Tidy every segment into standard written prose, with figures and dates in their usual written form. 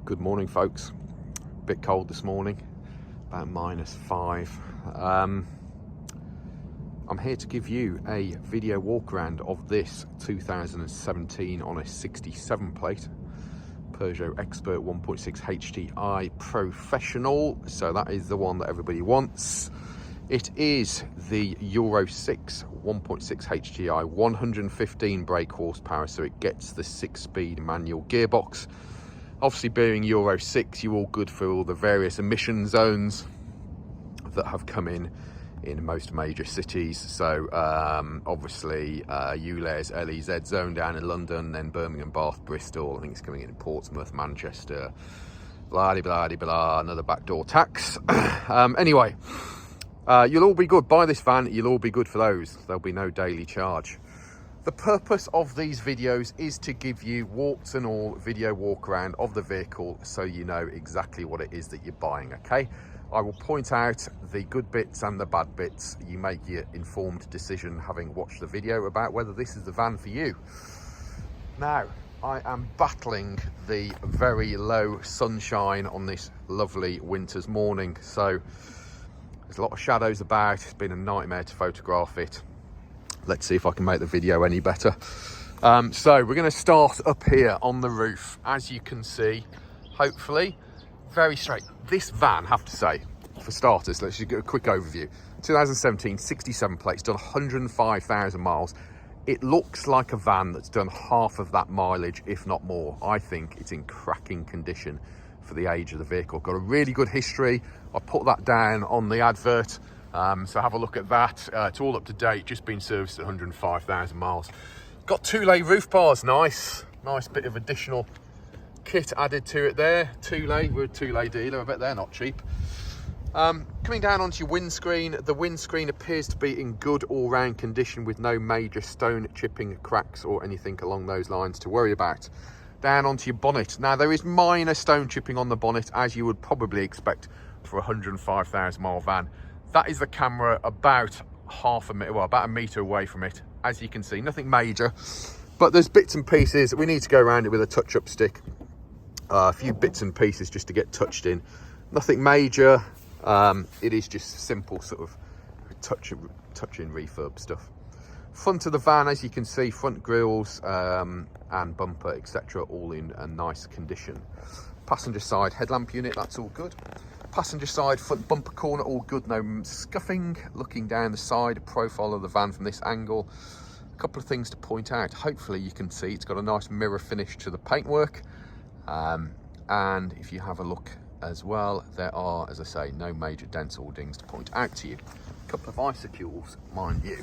Good morning, folks. Bit cold this morning, about -5. I'm here to give you a video walk around of this 2017 on a 67 plate Peugeot Expert 1.6 HDI Professional. So that is the one that everybody wants. It is the Euro 6 1.6 HDI, 115 brake horsepower, so it gets the 6-speed manual gearbox. Obviously, being Euro 6, you're all good for all the various emission zones that have come in most major cities. So obviously ULEZ, LEZ zone down in London, then Birmingham, Bath, Bristol. I think it's coming in Portsmouth, Manchester, blah blah blah blah, another backdoor tax. Anyway, you'll all be good. Buy this van, you'll all be good for those. There'll be no daily charge. The purpose of these videos is to give you warts and all video walk around of the vehicle so you know exactly what it is that you're buying, okay? I will point out the good bits and the bad bits. You make your informed decision having watched the video about whether this is the van for you. Now, I am battling the very low sunshine on this lovely winter's morning, so there's a lot of shadows about. It's been a nightmare to photograph it. Let's see if I can make the video any better. So we're going to start up here on the roof. As you can see, hopefully, very straight. This van, I have to say, for starters, let's just get a quick overview. 2017, 67 plates, done 105,000 miles. It looks like a van that's done half of that mileage, if not more. I think it's in cracking condition for the age of the vehicle. Got a really good history. I put that down on the advert. So have a look at that. It's all up to date, just been serviced at 105,000 miles. Got 2-lay roof bars, nice bit of additional kit added to it there. 2-lay, we're a 2-lay dealer, I bet they're not cheap. Coming down onto your windscreen, the windscreen appears to be in good all-round condition with no major stone chipping, cracks or anything along those lines to worry about. Down onto your bonnet. Now there is minor stone chipping on the bonnet, as you would probably expect for a 105,000 mile van. That is the camera about half a metre, well, about a metre away from it. As you can see, nothing major, but there's bits and pieces. We need to go around it with a touch-up stick. A few bits and pieces just to get touched in. Nothing major. It is just simple sort of touch-in refurb stuff. Front of the van, as you can see, front grills and bumper, etc., all in a nice condition. Passenger side headlamp unit, that's all good. Passenger side front bumper corner, all good, no scuffing. Looking down the side profile of the van from this angle, a couple of things to point out. Hopefully you can see it's got a nice mirror finish to the paintwork, and if you have a look as well, there are, as I say, no major dents or dings to point out to you. A couple of icicules, mind you.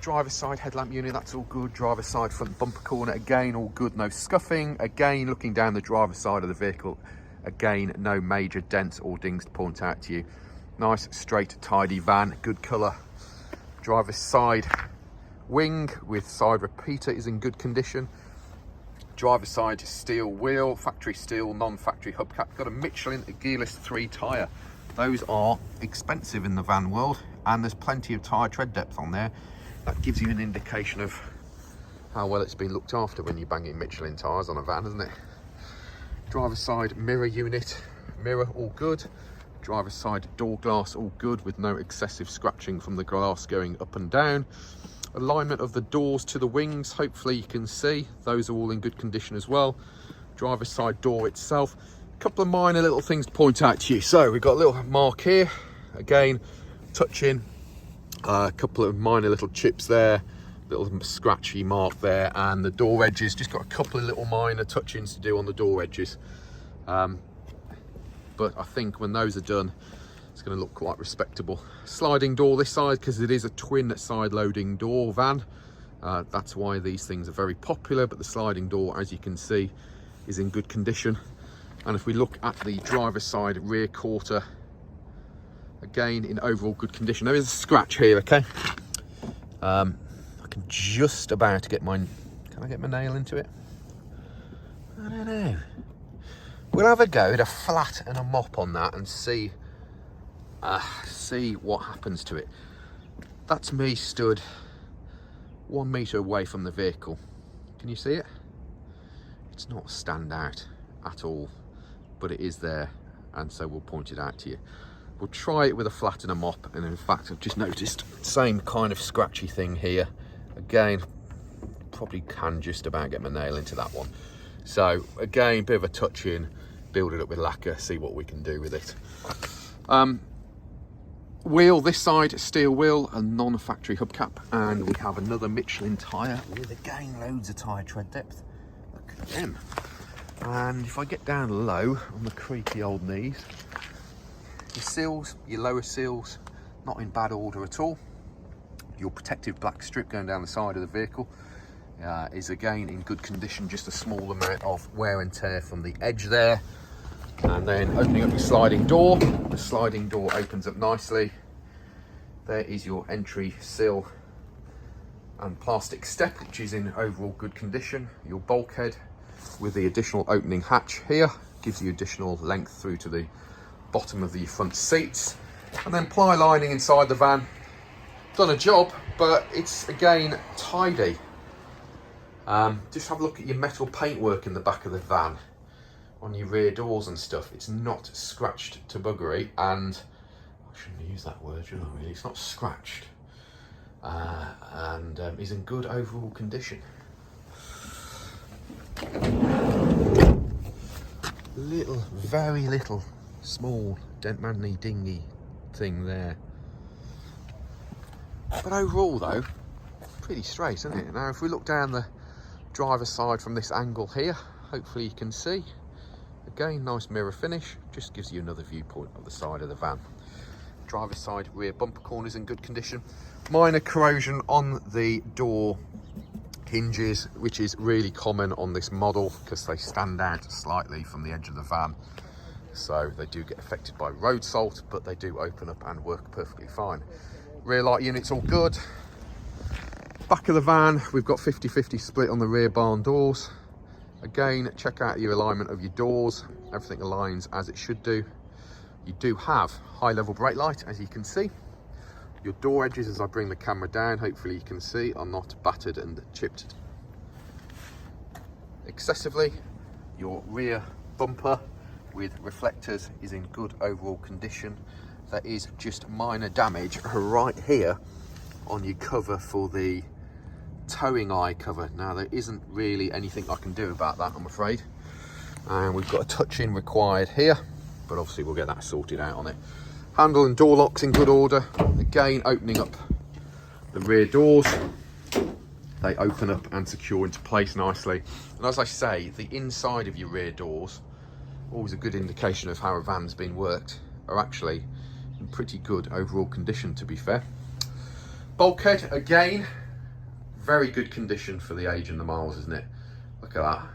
Driver's side headlamp unit, that's all good. Driver's side front bumper corner, again all good, no scuffing. Again, looking down the driver's side of the vehicle, again no major dents or dings to point out to you. Nice straight tidy van, good colour. Driver's side wing with side repeater is in good condition. Driver's side steel wheel, factory steel, non-factory hubcap. Got a Michelin gearless 3 tyre. Those are expensive in the van world, and there's plenty of tyre tread depth on there. That gives you an indication of how well it's been looked after when you're banging Michelin tyres on a van, isn't it? Driver's side mirror unit, mirror all good. Driver's side door glass all good with no excessive scratching from the glass going up and down. Alignment of the doors to the wings, hopefully you can see those are all in good condition as well. Driver's side door itself, a couple of minor little things to point out to you. So we've got a little mark here, again touch in, a couple of minor little chips there, little scratchy mark there, and the door edges just got a couple of little minor touch-ins to do on the door edges, but I think when those are done it's going to look quite respectable. Sliding door this side, because it is a twin side loading door van, that's why these things are very popular. But the sliding door, as you can see, is in good condition. And if we look at the driver's side rear quarter, again in overall good condition. There is a scratch here, okay. I can just about get my, can I get my nail into it? I don't know. We'll have a go at a flat and a mop on that and see what happens to it. That's me stood 1 metre away from the vehicle. Can you see it? It's not stand out. at all, but it is there, and so we'll point it out to you. We'll try it with a flat and a mop, and in fact I've just noticed same kind of scratchy thing here. Again, probably can just about get my nail into that one. So again, bit of a touch in, build it up with lacquer, see what we can do with it. Wheel this side, steel wheel, a non-factory hubcap, and we have another Michelin tyre with again loads of tyre tread depth. Look at them. And if I get down low on the creaky old knees, your seals, your lower seals, not in bad order at all. Your protective black strip going down the side of the vehicle is again in good condition, just a small amount of wear and tear from the edge there. And then opening up your sliding door, the sliding door opens up nicely. There is your entry sill and plastic step, which is in overall good condition. Your bulkhead with the additional opening hatch here gives you additional length through to the bottom of the front seats. And then ply lining inside the van. Done a job, but it's again tidy. Just have a look at your metal paintwork in the back of the van on your rear doors and stuff. It's not scratched to buggery, and I shouldn't use that word, should I really? It's not scratched, and is in good overall condition. Little, very little, small dent-manly dingy thing there. But overall though, pretty straight, isn't it? Now if we look down the driver's side from this angle here, hopefully you can see. Again, nice mirror finish, just gives you another viewpoint of the side of the van. Driver's side rear bumper corners in good condition. Minor corrosion on the door hinges, which is really common on this model because they stand out slightly from the edge of the van. So they do get affected by road salt, but they do open up and work perfectly fine. Rear light unit's all good. Back of the van, we've got 50-50 split on the rear barn doors. Again, check out your alignment of your doors. Everything aligns as it should do. You do have high level brake light, as you can see. Your door edges, as I bring the camera down, hopefully you can see, are not battered and chipped excessively. Your rear bumper with reflectors is in good overall condition. There is just minor damage right here on your cover for the towing eye cover. Now there isn't really anything I can do about that, I'm afraid. And we've got a touch-in required here, but obviously we'll get that sorted out on it. Handle and door locks in good order. Again, opening up the rear doors, they open up and secure into place nicely. And as I say, the inside of your rear doors, always a good indication of how a van's been worked, are actually in pretty good overall condition, to be fair. Bulkhead, again, very good condition for the age and the miles, isn't it? Look at that.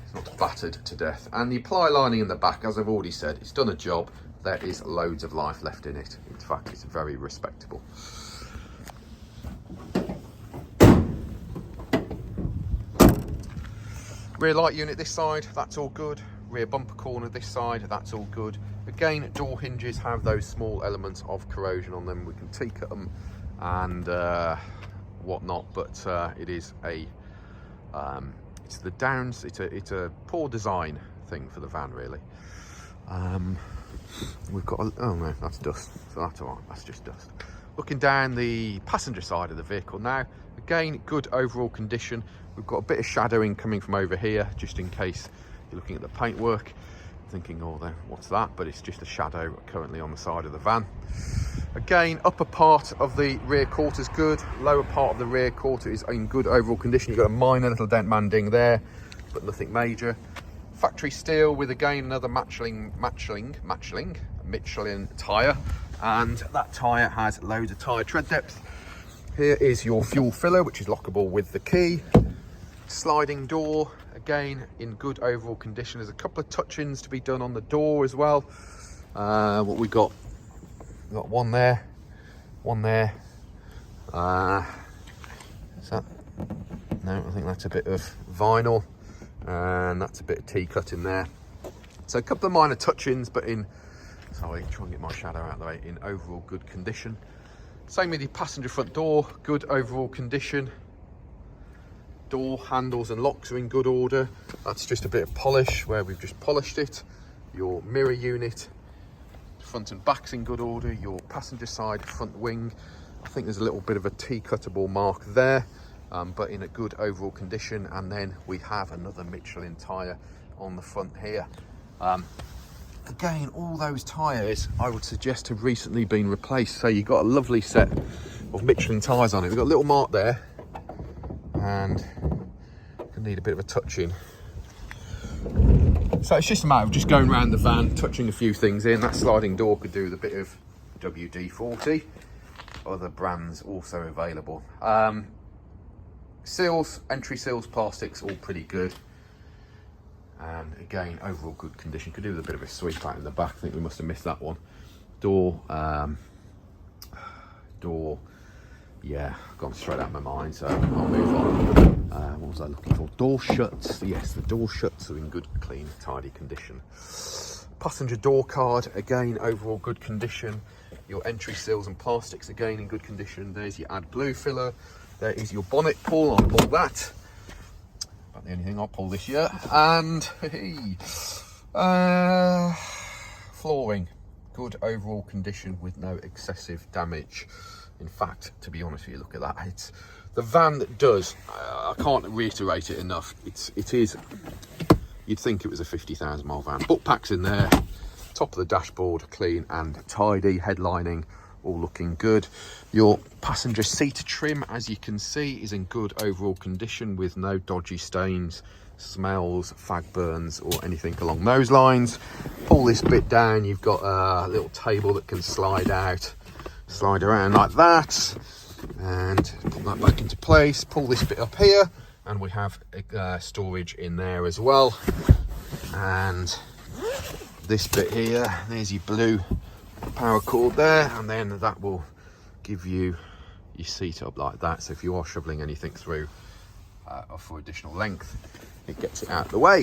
It's not battered to death. And the ply lining in the back, as I've already said, it's done a job. There is loads of life left in it. In fact, it's very respectable. Rear light unit this side, that's all good. Rear bumper corner this side, that's all good. Again, door hinges have those small elements of corrosion on them. We can teak at them and whatnot, but it is a it's the downs. It's a poor design thing for the van, really. We've got oh no, that's dust, so that's all right, that's just dust. Looking down the passenger side of the vehicle now, again, good overall condition. We've got a bit of shadowing coming from over here, just in case you're looking at the paintwork, thinking, oh, what's that? But it's just a shadow currently on the side of the van. Again, upper part of the rear quarter is good. Lower part of the rear quarter is in good overall condition. You've got a minor little dent manding there, but nothing major. Factory steel with, again, another Michelin tyre, and that tyre has loads of tyre tread depth. Here is your fuel filler, which is lockable with the key. Sliding door, again, in good overall condition. There's a couple of touch-ins to be done on the door as well. What we got? We've got one there. Is that? No, I think that's a bit of vinyl, and that's a bit of T-cut in there. So a couple of minor touch-ins, but in, sorry, try and get my shadow out of the way, in overall good condition. Same with the passenger front door, good overall condition. Door handles and locks are in good order. That's just a bit of polish where we've just polished it. Your mirror unit, front and back's in good order. Your passenger side front wing, I think there's a little bit of a T-cuttable mark there, but in a good overall condition. And then we have another Michelin tyre on the front here. Again, all those tyres I would suggest have recently been replaced. So you've got a lovely set of Michelin tyres on it. We've got a little mark there, and can need a bit of a touching. So it's just a matter of just going around the van, touching a few things in. That sliding door could do with a bit of WD-40. Other brands also available. Seals, entry seals, plastics, all pretty good. And again, overall good condition. Could do with a bit of a sweep out in the back. I think we must have missed that one. Door, yeah, gone straight out of my mind, so I'll move on. What was I looking for? Door shuts. Yes, the door shuts are in good, clean, tidy condition. Passenger door card, again, overall good condition. Your entry seals and plastics, again, in good condition. There's your AdBlue filler. There is your bonnet pull. I'll pull that. About the only thing I'll pull this year. And flooring, good overall condition with no excessive damage. In fact, to be honest with you, look at that. It's the van that does. I can't reiterate it enough. It is. You'd think it was a 50,000 mile van. Book packs in there. Top of the dashboard, clean and tidy. Headlining, all looking good. Your passenger seat trim, as you can see, is in good overall condition with no dodgy stains, smells, fag burns, or anything along those lines. Pull this bit down. You've got a little table that can slide out. Slide around like that and put that back into place. Pull this bit up here and we have storage in there as well. And this bit here, there's your blue power cord there, and then that will give you your seat up like that. So if you are shoveling anything through or for additional length, it gets it out of the way.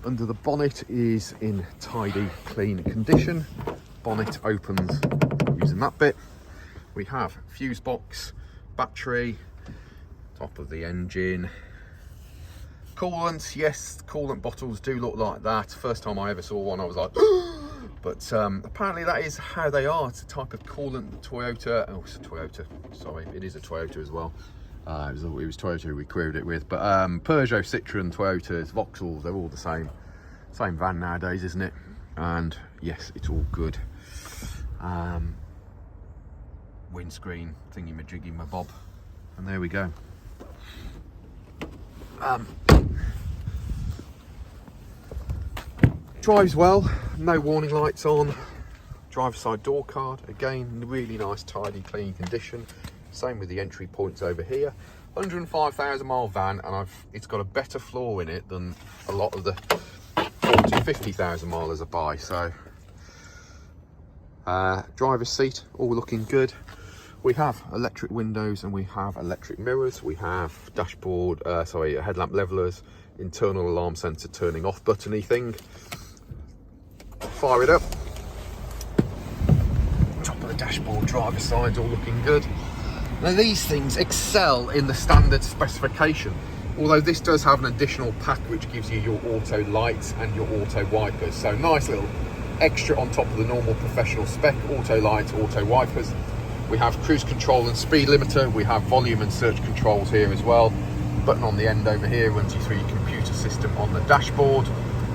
Under the bonnet is in tidy, clean condition. Bonnet opens using that bit. We have fuse box, battery, top of the engine, coolant. Yes, coolant bottles do look like that. First time I ever saw one, I was like, but apparently that is how they are. It's a type of coolant. Toyota. Oh, it's a Toyota. Sorry, it is a Toyota as well. It was Toyota we queried it with, but Peugeot, Citroen, Toyotas, Vauxhalls, they're all the same van nowadays, isn't it? And yes, it's all good. Windscreen thingy-majiggy my bob, and there we go. Drives well, no warning lights on. Driver side door card, again, really nice, tidy, clean condition. Same with the entry points over here. 105,000 mile van, and it's got a better floor in it than a lot of the 40, 50,000 milers I buy. So driver's seat, all looking good. We have electric windows and we have electric mirrors. We have dashboard, headlamp levelers, internal alarm sensor turning off buttony thing. Fire it up. Top of the dashboard, driver's side's all looking good. Now these things excel in the standard specification, although this does have an additional pack which gives you your auto lights and your auto wipers. So nice little extra on top of the normal professional spec, auto lights, auto wipers. We have cruise control and speed limiter. We have volume and search controls here as well. Button on the end over here runs you through your computer system on the dashboard.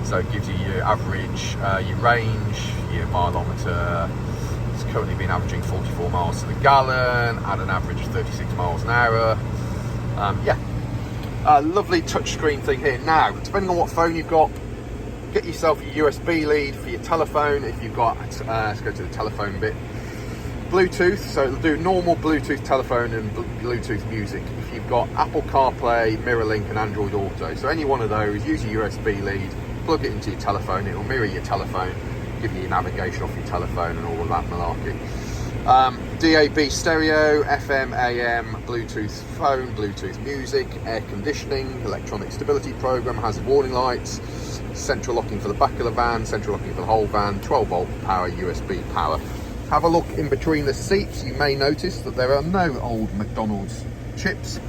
So it gives you your average, your range, your mileometer. It's currently been averaging 44 miles to the gallon at an average of 36 miles an hour. Lovely touchscreen thing here. Now, depending on what phone you've got, get yourself your USB lead for your telephone. If you've got, let's go to the telephone bit. Bluetooth, so it'll do normal Bluetooth telephone and Bluetooth music. If you've got Apple CarPlay, MirrorLink and Android Auto, so any one of those, use your USB lead, plug it into your telephone, it'll mirror your telephone, give you your navigation off your telephone and all of that malarkey. DAB stereo, FM, AM, Bluetooth phone, Bluetooth music, air conditioning, electronic stability program, hazard warning lights, central locking for the back of the van, central locking for the whole van, 12 volt power, USB power. Have a look in between the seats. You may notice that there are no old McDonald's chips,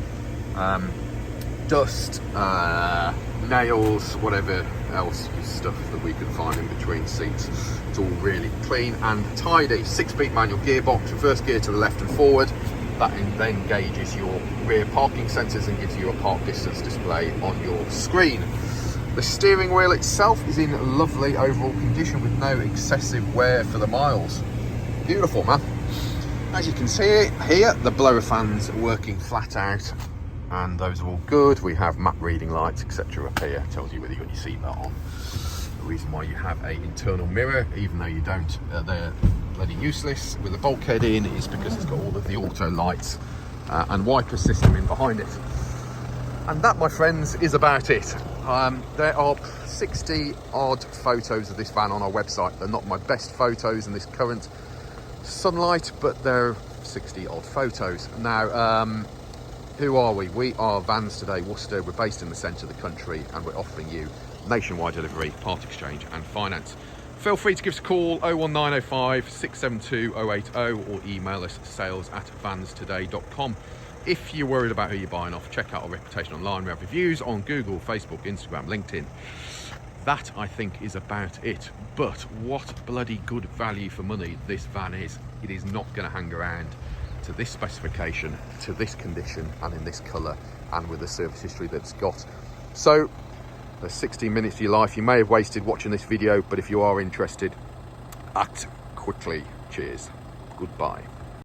dust, nails, whatever else stuff that we can find in between seats. It's all really clean and tidy. 6-speed manual gearbox, reverse gear to the left and forward. That then gauges your rear parking sensors and gives you a park distance display on your screen. The steering wheel itself is in lovely overall condition with no excessive wear for the miles. Beautiful, man. As you can see here, the blower fans are working flat out, and those are all good. We have map reading lights, etc. up here. Tells you whether you've got your seatbelt on. The reason why you have an internal mirror, even though you don't, they're bloody useless with the bulkhead in, is because it's got all of the auto lights and wiper system in behind it. And that, my friends, is about it. There are 60 odd photos of this van on our website. They're not my best photos in this current sunlight, but they're 60 odd photos. Now, who are we? We are Vans Today Worcester. We're based in the centre of the country, and we're offering you nationwide delivery, part exchange and finance. Feel free to give us a call 01905 672 080 or email us sales@vanstoday.com. If you're worried about who you're buying off, check out our reputation online. We have reviews on Google, Facebook, Instagram, LinkedIn. That, I think, is about it. But what bloody good value for money this van is. It is not going to hang around to this specification, to this condition, and in this colour, and with the service history that it's got. So, there's 16 minutes of your life you may have wasted watching this video, but if you are interested, act quickly. Cheers. Goodbye.